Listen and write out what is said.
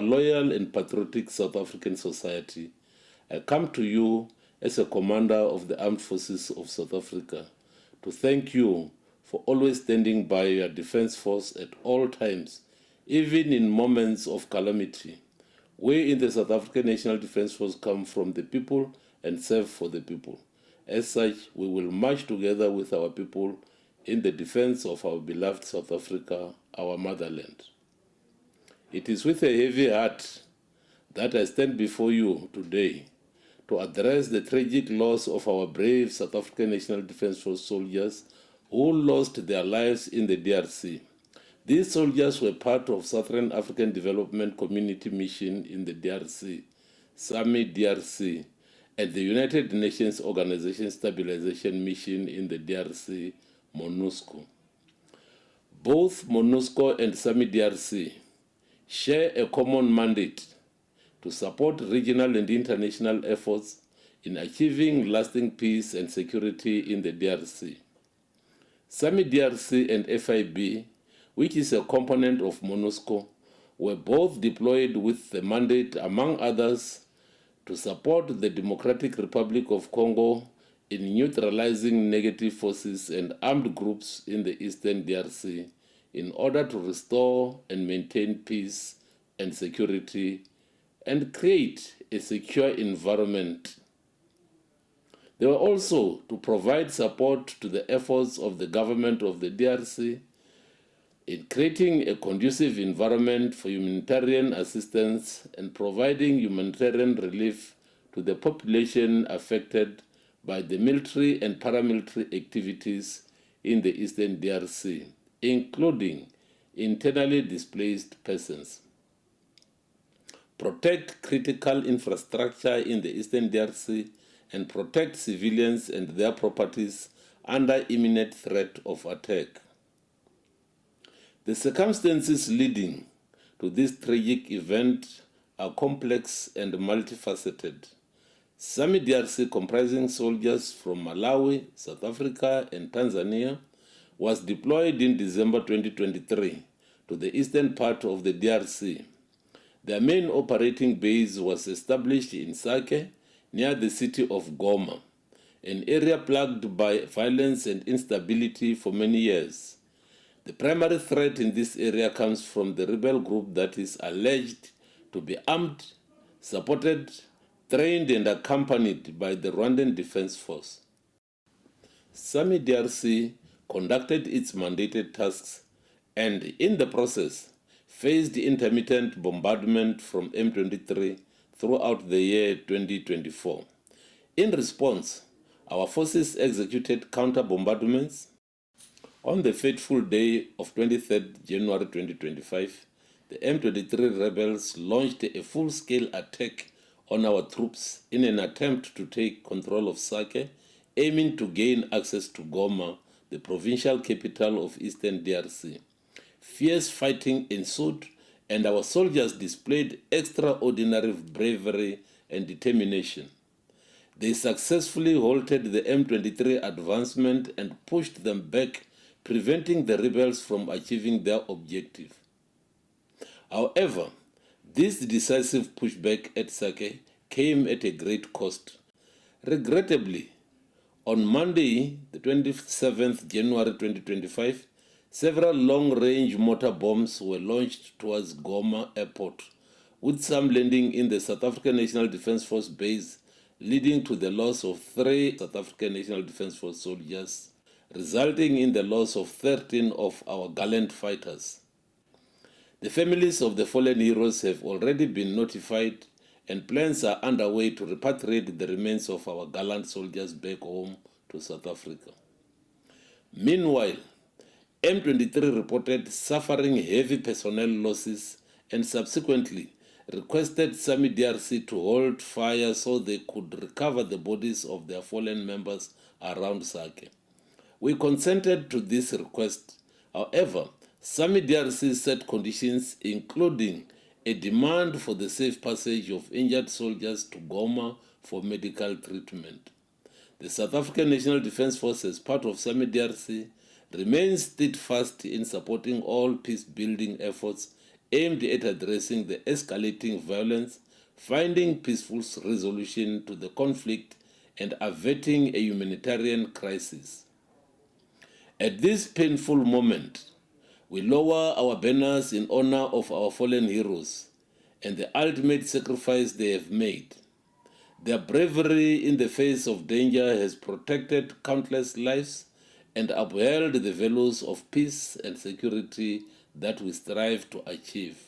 loyal and patriotic South African society, I come to you as a commander of the Armed Forces of South Africa to thank you for always standing by your defense force at all times, even in moments of calamity. We in the South African National Defense Force come from the people and serve for the people. As such, we will march together with our people in the defense of our beloved South Africa, our motherland. It is with a heavy heart that I stand before you today to address the tragic loss of our brave South African National Defense Force soldiers who lost their lives in the DRC. These soldiers were part of Southern African Development Community Mission in the DRC, DRC, and the United Nations Organization Stabilization Mission in the DRC, MONUSCO. Both MONUSCO and DRC share a common mandate to support regional and international efforts in achieving lasting peace and security in the DRC. DRC and FIB, which is a component of MONUSCO, were both deployed with the mandate, among others, to support the Democratic Republic of Congo in neutralizing negative forces and armed groups in the eastern DRC in order to restore and maintain peace and security and create a secure environment. They were also to provide support to the efforts of the government of the DRC in creating a conducive environment for humanitarian assistance and providing humanitarian relief to the population affected by the military and paramilitary activities in the eastern DRC, including internally displaced persons. Protect critical infrastructure in the eastern DRC and protect civilians and their properties under imminent threat of attack. The circumstances leading to this tragic event are complex and multifaceted. DRC, comprising soldiers from Malawi, South Africa, and Tanzania, was deployed in December 2023 to the eastern part of the DRC. Their main operating base was established in Sake, near the city of Goma, an area plagued by violence and instability for many years. The primary threat in this area comes from the rebel group that is alleged to be armed, supported, trained, and accompanied by the Rwandan Defense Force. DRC conducted its mandated tasks and, in the process, faced intermittent bombardment from M23 throughout the year 2024. In response, our forces executed counter-bombardments. On the fateful day of 23rd January 2025, the M23 rebels launched a full-scale attack on our troops in an attempt to take control of Sake, aiming to gain access to Goma, the provincial capital of eastern DRC. Fierce fighting ensued, and our soldiers displayed extraordinary bravery and determination. They successfully halted the M23 advancement and pushed them back, preventing the rebels from achieving their objective. However, this decisive pushback at Sake came at a great cost. Regrettably, on Monday, the 27th January 2025, several long-range mortar bombs were launched towards Goma Airport, with some landing in the South African National Defense Force base, leading to the loss of 3 South African National Defense Force soldiers, resulting in the loss of 13 of our gallant fighters. The families of the fallen heroes have already been notified, and plans are underway to repatriate the remains of our gallant soldiers back home to South Africa. Meanwhile, M23 reported suffering heavy personnel losses and subsequently requested DRC to hold fire so they could recover the bodies of their fallen members around Sake. We consented to this request. However, DRC set conditions, including a demand for the safe passage of injured soldiers to Goma for medical treatment. The South African National Defense Force, as part of DRC, remains steadfast in supporting all peace-building efforts aimed at addressing the escalating violence, finding peaceful resolution to the conflict, and averting a humanitarian crisis. At this painful moment, we lower our banners in honor of our fallen heroes and the ultimate sacrifice they have made. Their bravery in the face of danger has protected countless lives and upheld the values of peace and security that we strive to achieve.